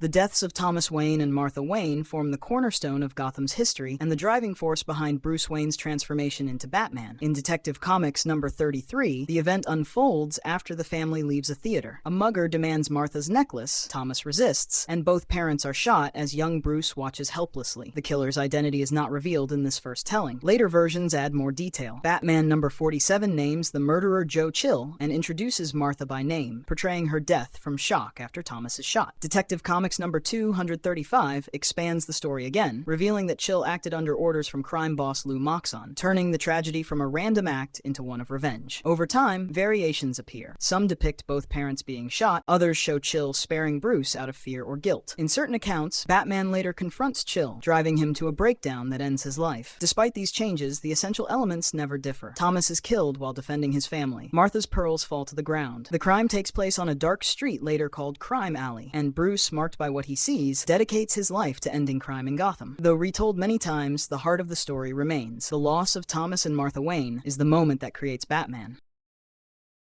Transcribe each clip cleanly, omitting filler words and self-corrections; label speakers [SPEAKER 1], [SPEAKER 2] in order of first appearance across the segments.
[SPEAKER 1] The deaths of Thomas Wayne and Martha Wayne form the cornerstone of Gotham's history and the driving force behind Bruce Wayne's transformation into Batman. In Detective Comics number 33, the event unfolds after the family leaves a theater. A mugger demands Martha's necklace, Thomas resists, and both parents are shot as young Bruce watches helplessly. The killer's identity is not revealed in this first telling. Later versions add more detail. Batman number 47 names the murderer Joe Chill and introduces Martha by name, portraying her death from shock after Thomas is shot. Detective Comics number 235 expands the story again, revealing that Chill acted under orders from crime boss Lou Moxon, turning the tragedy from a random act into one of revenge. Over time, variations appear. Some depict both parents being shot, others show Chill sparing Bruce out of fear or guilt. In certain accounts, Batman later confronts Chill, driving him to a breakdown that ends his life. Despite these changes, the essential elements never differ. Thomas is killed while defending his family. Martha's pearls fall to the ground. The crime takes place on a dark street later called Crime Alley, and Bruce, marked by what he sees, dedicates his life to ending crime in Gotham. Though retold many times, the heart of the story remains. The loss of Thomas and Martha Wayne is the moment that creates Batman.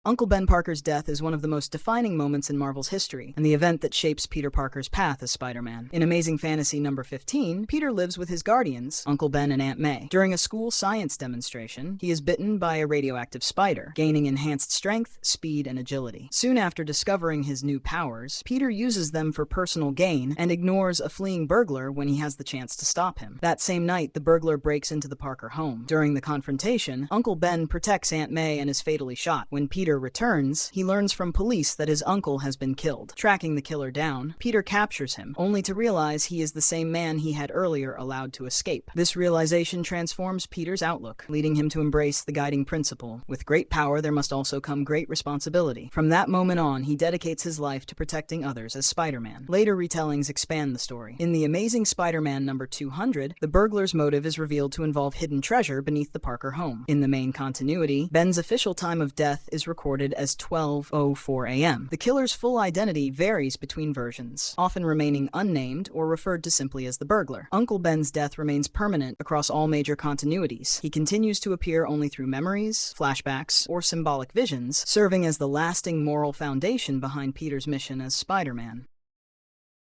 [SPEAKER 1] Uncle Ben Parker's death is one of the most defining moments in Marvel's history, and the event that shapes Peter Parker's path as Spider-Man. In Amazing Fantasy number 15, Peter lives with his guardians, Uncle Ben and Aunt May. During a school science demonstration, he is bitten by a radioactive spider, gaining enhanced strength, speed, and agility. Soon after discovering his new powers, Peter uses them for personal gain and ignores a fleeing burglar when he has the chance to stop him. That same night, the burglar breaks into the Parker home. During the confrontation, Uncle Ben protects Aunt May and is fatally shot. When Peter returns, he learns from police that his uncle has been killed. Tracking the killer down, Peter captures him, only to realize he is the same man he had earlier allowed to escape. This realization transforms Peter's outlook, leading him to embrace the guiding principle: with great power there must also come great responsibility. From that moment on, he dedicates his life to protecting others as Spider-Man. Later retellings expand the story. In The Amazing Spider-Man number 200, the burglar's motive is revealed to involve hidden treasure beneath the Parker home. In the main continuity, Ben's official time of death is recorded as 12:04 a.m. The killer's full identity varies between versions, often remaining unnamed or referred to simply as the burglar. Uncle Ben's death remains permanent across all major continuities. He continues to appear only through memories, flashbacks, or symbolic visions, serving as the lasting moral foundation behind Peter's mission as Spider-Man.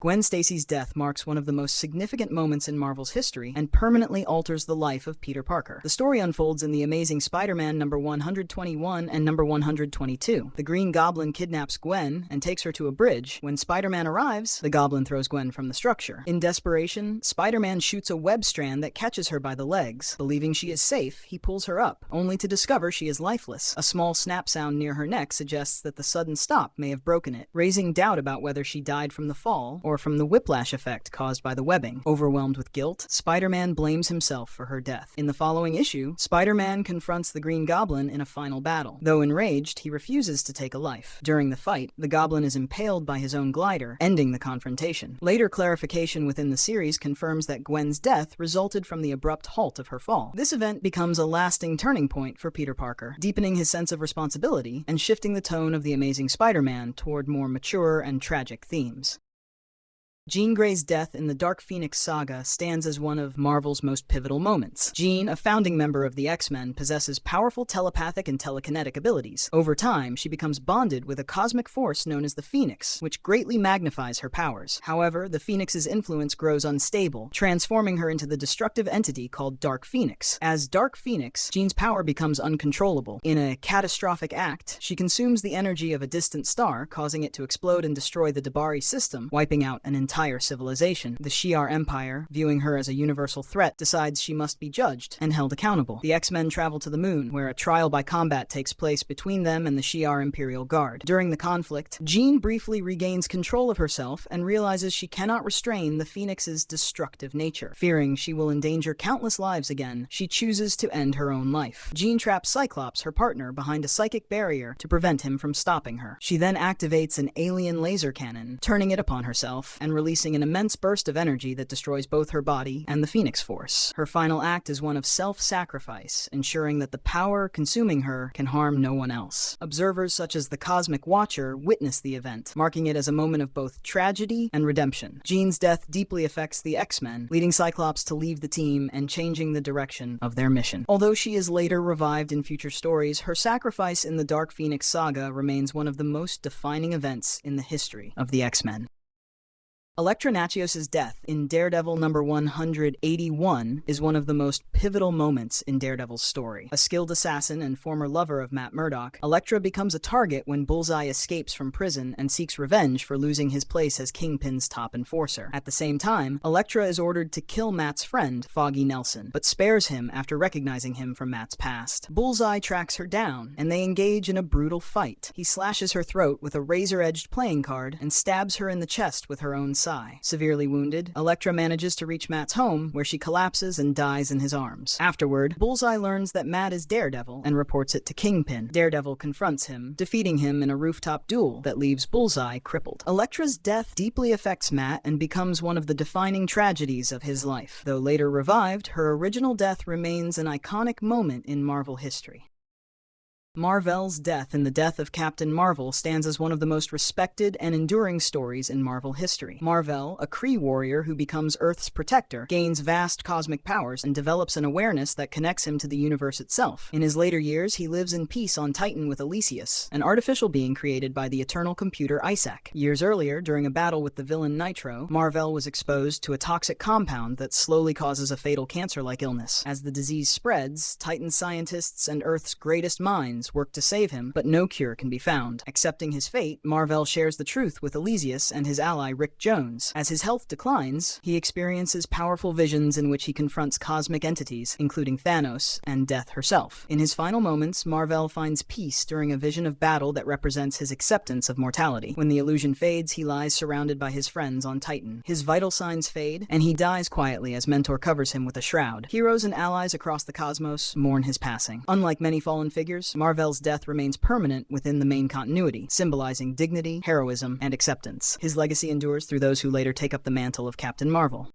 [SPEAKER 1] Gwen Stacy's death marks one of the most significant moments in Marvel's history and permanently alters the life of Peter Parker. The story unfolds in The Amazing Spider-Man number 121 and number 122. The Green Goblin kidnaps Gwen and takes her to a bridge. When Spider-Man arrives, the Goblin throws Gwen from the structure. In desperation, Spider-Man shoots a web strand that catches her by the legs. Believing she is safe, he pulls her up, only to discover she is lifeless. A small snap sound near her neck suggests that the sudden stop may have broken it, raising doubt about whether she died from the fall or from the whiplash effect caused by the webbing. Overwhelmed with guilt, Spider-Man blames himself for her death. In the following issue, Spider-Man confronts the Green Goblin in a final battle. Though enraged, he refuses to take a life. During the fight, the Goblin is impaled by his own glider, ending the confrontation. Later clarification within the series confirms that Gwen's death resulted from the abrupt halt of her fall. This event becomes a lasting turning point for Peter Parker, deepening his sense of responsibility and shifting the tone of The Amazing Spider-Man toward more mature and tragic themes. Jean Grey's death in the Dark Phoenix saga stands as one of Marvel's most pivotal moments. Jean, a founding member of the X-Men, possesses powerful telepathic and telekinetic abilities. Over time, she becomes bonded with a cosmic force known as the Phoenix, which greatly magnifies her powers. However, the Phoenix's influence grows unstable, transforming her into the destructive entity called Dark Phoenix. As Dark Phoenix, Jean's power becomes uncontrollable. In a catastrophic act, she consumes the energy of a distant star, causing it to explode and destroy the Dabari system, wiping out an entire civilization. The Shi'ar Empire, viewing her as a universal threat, decides she must be judged and held accountable. The X-Men travel to the moon, where a trial by combat takes place between them and the Shi'ar Imperial Guard. During the conflict, Jean briefly regains control of herself and realizes she cannot restrain the Phoenix's destructive nature. Fearing she will endanger countless lives again, she chooses to end her own life. Jean traps Cyclops, her partner, behind a psychic barrier to prevent him from stopping her. She then activates an alien laser cannon, turning it upon herself and releasing an immense burst of energy that destroys both her body and the Phoenix Force. Her final act is one of self-sacrifice, ensuring that the power consuming her can harm no one else. Observers such as the Cosmic Watcher witness the event, marking it as a moment of both tragedy and redemption. Jean's death deeply affects the X-Men, leading Cyclops to leave the team and changing the direction of their mission. Although she is later revived in future stories, her sacrifice in the Dark Phoenix saga remains one of the most defining events in the history of the X-Men. Elektra Natchios' death in Daredevil number 181 is one of the most pivotal moments in Daredevil's story. A skilled assassin and former lover of Matt Murdock, Elektra becomes a target when Bullseye escapes from prison and seeks revenge for losing his place as Kingpin's top enforcer. At the same time, Elektra is ordered to kill Matt's friend, Foggy Nelson, but spares him after recognizing him from Matt's past. Bullseye tracks her down, and they engage in a brutal fight. He slashes her throat with a razor-edged playing card and stabs her in the chest with her own sigh. Severely wounded, Elektra manages to reach Matt's home, where she collapses and dies in his arms. Afterward, Bullseye learns that Matt is Daredevil and reports it to Kingpin. Daredevil confronts him, defeating him in a rooftop duel that leaves Bullseye crippled. Elektra's death deeply affects Matt and becomes one of the defining tragedies of his life. Though later revived, her original death remains an iconic moment in Marvel history. Mar-Vell's death in the death of Captain Mar-Vell stands as one of the most respected and enduring stories in Marvel history. Mar-Vell, a Kree warrior who becomes Earth's protector, gains vast cosmic powers and develops an awareness that connects him to the universe itself. In his later years, he lives in peace on Titan with Elysius, an artificial being created by the eternal computer Isaac. Years earlier, during a battle with the villain Nitro, Mar-Vell was exposed to a toxic compound that slowly causes a fatal cancer-like illness. As the disease spreads, Titan scientists and Earth's greatest minds work to save him, but no cure can be found. Accepting his fate, Mar-Vell shares the truth with Elysius and his ally Rick Jones. As his health declines, he experiences powerful visions in which he confronts cosmic entities, including Thanos and Death herself. In his final moments, Mar-Vell finds peace during a vision of battle that represents his acceptance of mortality. When the illusion fades, he lies surrounded by his friends on Titan. His vital signs fade, and he dies quietly as Mentor covers him with a shroud. Heroes and allies across the cosmos mourn his passing. Unlike many fallen figures, Mar-Vell's death remains permanent within the main continuity, symbolizing dignity, heroism, and acceptance. His legacy endures through those who later take up the mantle of Captain Mar-Vell.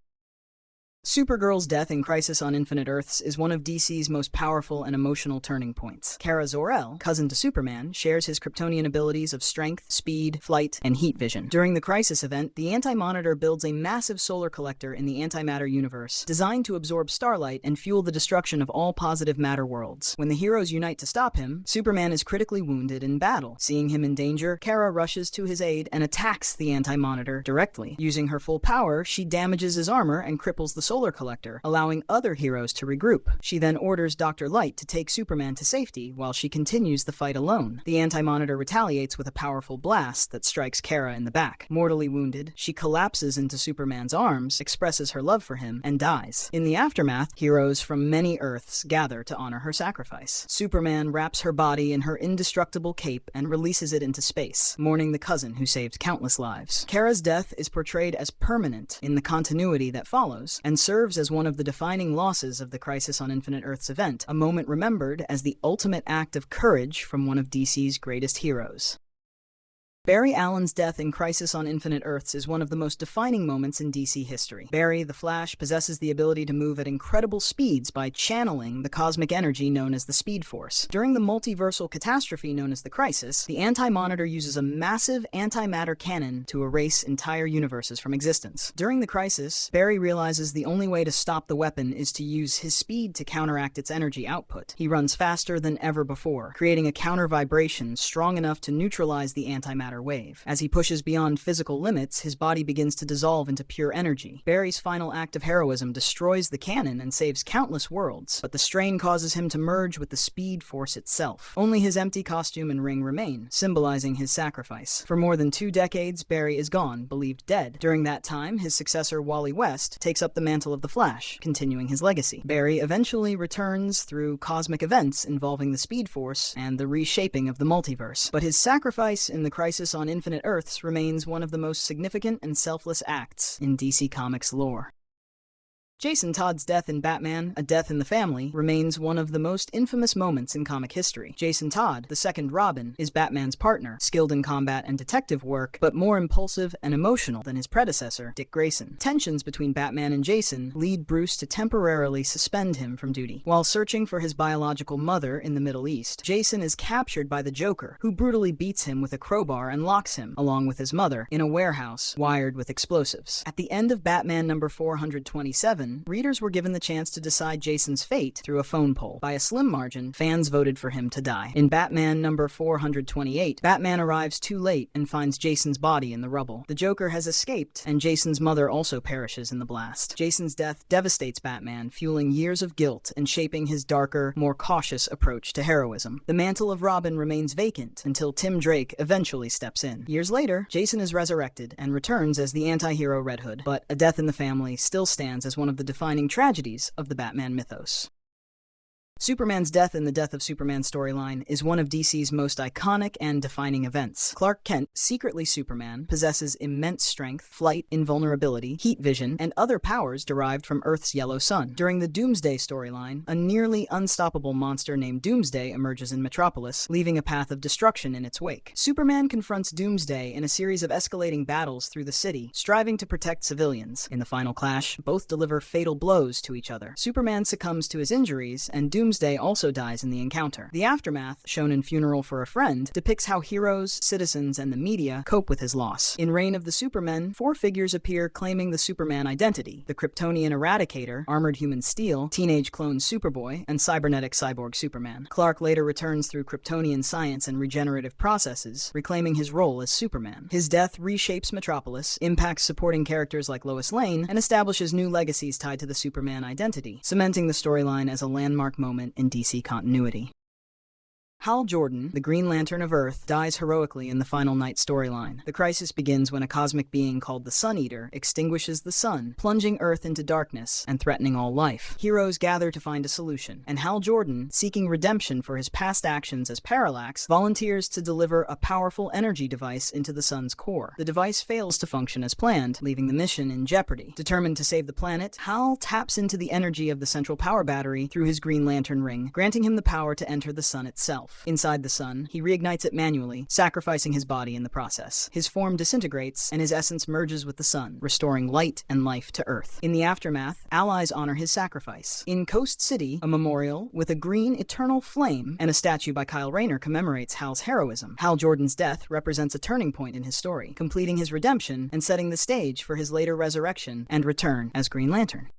[SPEAKER 1] Supergirl's death in Crisis on Infinite Earths is one of DC's most powerful and emotional turning points. Kara Zor-El, cousin to Superman, shares his Kryptonian abilities of strength, speed, flight, and heat vision. During the Crisis event, the Anti-Monitor builds a massive solar collector in the antimatter universe, designed to absorb starlight and fuel the destruction of all positive matter worlds. When the heroes unite to stop him, Superman is critically wounded in battle. Seeing him in danger, Kara rushes to his aid and attacks the Anti-Monitor directly. Using her full power, she damages his armor and cripples the solar collector, allowing other heroes to regroup. She then orders Dr. Light to take Superman to safety while she continues the fight alone. The Anti-Monitor retaliates with a powerful blast that strikes Kara in the back. Mortally wounded, she collapses into Superman's arms, expresses her love for him, and dies. In the aftermath, heroes from many Earths gather to honor her sacrifice. Superman wraps her body in her indestructible cape and releases it into space, mourning the cousin who saved countless lives. Kara's death is portrayed as permanent in the continuity that follows, and serves as one of the defining losses of the Crisis on Infinite Earths event, a moment remembered as the ultimate act of courage from one of DC's greatest heroes. Barry Allen's death in Crisis on Infinite Earths is one of the most defining moments in DC history. Barry, the Flash, possesses the ability to move at incredible speeds by channeling the cosmic energy known as the Speed Force. During the multiversal catastrophe known as the Crisis, the Anti-Monitor uses a massive antimatter cannon to erase entire universes from existence. During the Crisis, Barry realizes the only way to stop the weapon is to use his speed to counteract its energy output. He runs faster than ever before, creating a counter vibration strong enough to neutralize the antimatter wave. As he pushes beyond physical limits, his body begins to dissolve into pure energy. Barry's final act of heroism destroys the cannon and saves countless worlds, but the strain causes him to merge with the Speed Force itself. Only his empty costume and ring remain, symbolizing his sacrifice. For more than 2 decades, Barry is gone, believed dead. During that time, his successor, Wally West, takes up the mantle of the Flash, continuing his legacy. Barry eventually returns through cosmic events involving the Speed Force and the reshaping of the multiverse, but his sacrifice in the Crisis on Infinite Earths remains one of the most significant and selfless acts in DC Comics lore. Jason Todd's death in Batman, A Death in the Family, remains one of the most infamous moments in comic history. Jason Todd, the second Robin, is Batman's partner, skilled in combat and detective work, but more impulsive and emotional than his predecessor, Dick Grayson. Tensions between Batman and Jason lead Bruce to temporarily suspend him from duty. While searching for his biological mother in the Middle East, Jason is captured by the Joker, who brutally beats him with a crowbar and locks him, along with his mother, in a warehouse wired with explosives. At the end of Batman number 427, Durmon, readers were given the chance to decide Jason's fate through a phone poll. By a slim margin, fans voted for him to die. In Batman number 428, Batman arrives too late and finds Jason's body in the rubble. The Joker has escaped, and Jason's mother also perishes in the blast. Jason's death devastates Batman, fueling years of guilt and shaping his darker, more cautious approach to heroism. The mantle of Robin remains vacant until Tim Drake eventually steps in. Years later, Jason is resurrected and returns as the anti-hero Red Hood, but a death in the family still stands as one of the defining tragedies of the Batman mythos. Superman's death in the Death of Superman storyline is one of DC's most iconic and defining events. Clark Kent, secretly Superman, possesses immense strength, flight, invulnerability, heat vision, and other powers derived from Earth's yellow sun. During the Doomsday storyline, a nearly unstoppable monster named Doomsday emerges in Metropolis, leaving a path of destruction in its wake. Superman confronts Doomsday in a series of escalating battles through the city, striving to protect civilians. In the final clash, both deliver fatal blows to each other. Superman succumbs to his injuries, and Doomsday also dies in the encounter. The aftermath, shown in Funeral for a Friend, depicts how heroes, citizens, and the media cope with his loss. In Reign of the Supermen, 4 figures appear claiming the Superman identity: the Kryptonian Eradicator, Armored Human Steel, Teenage Clone Superboy, and Cybernetic Cyborg Superman. Clark later returns through Kryptonian science and regenerative processes, reclaiming his role as Superman. His death reshapes Metropolis, impacts supporting characters like Lois Lane, and establishes new legacies tied to the Superman identity, cementing the storyline as a landmark moment in DC continuity. Hal Jordan, the Green Lantern of Earth, dies heroically in the Final Night storyline. The crisis begins when a cosmic being called the Sun Eater extinguishes the sun, plunging Earth into darkness and threatening all life. Heroes gather to find a solution, and Hal Jordan, seeking redemption for his past actions as Parallax, volunteers to deliver a powerful energy device into the sun's core. The device fails to function as planned, leaving the mission in jeopardy. Determined to save the planet, Hal taps into the energy of the central power battery through his Green Lantern ring, granting him the power to enter the sun itself. Inside the sun, he reignites it manually, sacrificing his body in the process. His form disintegrates, and his essence merges with the sun, restoring light and life to Earth. In the aftermath, allies honor his sacrifice. In Coast City, a memorial with a green eternal flame and a statue by Kyle Rayner commemorates Hal's heroism. Hal Jordan's death represents a turning point in his story, completing his redemption and setting the stage for his later resurrection and return as Green Lantern.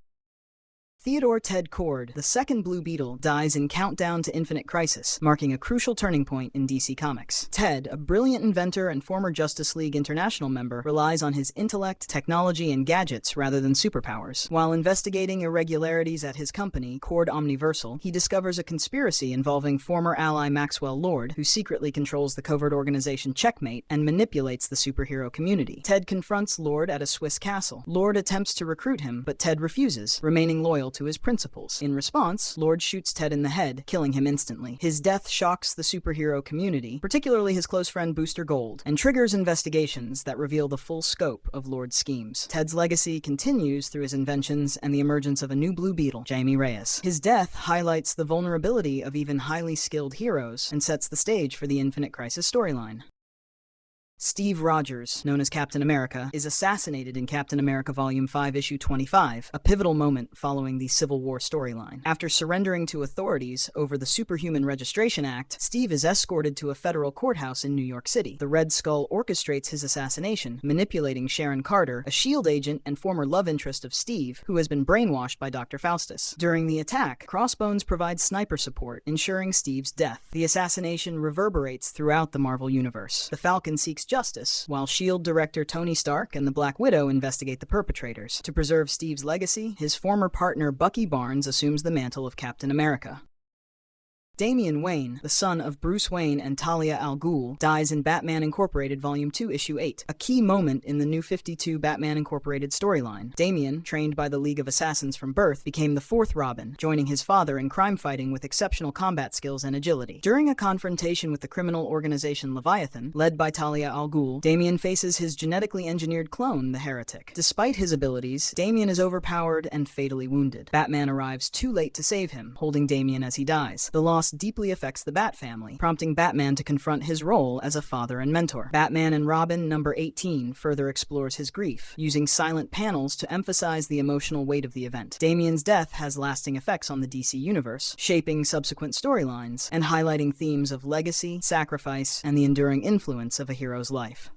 [SPEAKER 1] Theodore Ted Cord, the second Blue Beetle, dies in Countdown to Infinite Crisis, marking a crucial turning point in DC Comics. Ted, a brilliant inventor and former Justice League International member, relies on his intellect, technology, and gadgets rather than superpowers. While investigating irregularities at his company, Cord Omniversal, he discovers a conspiracy involving former ally Maxwell Lord, who secretly controls the covert organization Checkmate and manipulates the superhero community. Ted confronts Lord at a Swiss castle. Lord attempts to recruit him, but Ted refuses, remaining loyal to his principles. In response, Lord shoots Ted in the head, killing him instantly. His death shocks the superhero community, particularly his close friend Booster Gold, and triggers investigations that reveal the full scope of Lord's schemes. Ted's legacy continues through his inventions and the emergence of a new Blue Beetle, Jamie Reyes. His death highlights the vulnerability of even highly skilled heroes and sets the stage for the Infinite Crisis storyline. Steve Rogers, known as Captain America, is assassinated in Captain America Volume 5, Issue 25, a pivotal moment following the Civil War storyline. After surrendering to authorities over the Superhuman Registration Act, Steve is escorted to a federal courthouse in New York City. The Red Skull orchestrates his assassination, manipulating Sharon Carter, a S.H.I.E.L.D. agent and former love interest of Steve, who has been brainwashed by Dr. Faustus. During the attack, Crossbones provides sniper support, ensuring Steve's death. The assassination reverberates throughout the Marvel Universe. The Falcon seeks justice, while S.H.I.E.L.D. director Tony Stark and the Black Widow investigate the perpetrators. To preserve Steve's legacy, his former partner Bucky Barnes assumes the mantle of Captain America. Damian Wayne, the son of Bruce Wayne and Talia al Ghul, dies in Batman Incorporated Volume 2, Issue 8, a key moment in the New 52 Batman Incorporated storyline. Damian, trained by the League of Assassins from birth, became the fourth Robin, joining his father in crime fighting with exceptional combat skills and agility. During a confrontation with the criminal organization Leviathan, led by Talia al Ghul, Damian faces his genetically engineered clone, the Heretic. Despite his abilities, Damian is overpowered and fatally wounded. Batman arrives too late to save him, holding Damian as he dies. The loss deeply affects the Bat family, prompting Batman to confront his role as a father and mentor. Batman and Robin number 18 further explores his grief, using silent panels to emphasize the emotional weight of the event. Damian's death has lasting effects on the DC universe, shaping subsequent storylines and highlighting themes of legacy, sacrifice, and the enduring influence of a hero's life.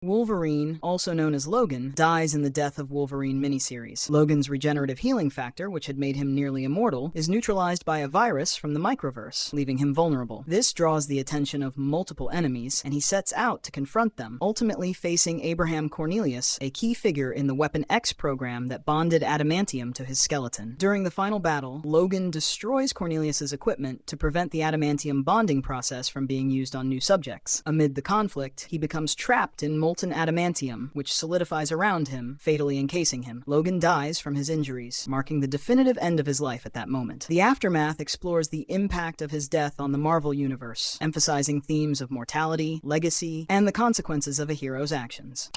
[SPEAKER 1] Wolverine, also known as Logan, dies in the Death of Wolverine miniseries. Logan's regenerative healing factor, which had made him nearly immortal, is neutralized by a virus from the microverse, leaving him vulnerable. This draws the attention of multiple enemies, and he sets out to confront them, ultimately facing Abraham Cornelius, a key figure in the Weapon X program that bonded adamantium to his skeleton. During the final battle, Logan destroys Cornelius's equipment to prevent the adamantium bonding process from being used on new subjects. Amid the conflict, he becomes trapped in molten adamantium, which solidifies around him, fatally encasing him. Logan dies from his injuries, marking the definitive end of his life at that moment. The aftermath explores the impact of his death on the Mar-Vell universe, emphasizing themes of mortality, legacy, and the consequences of a hero's actions.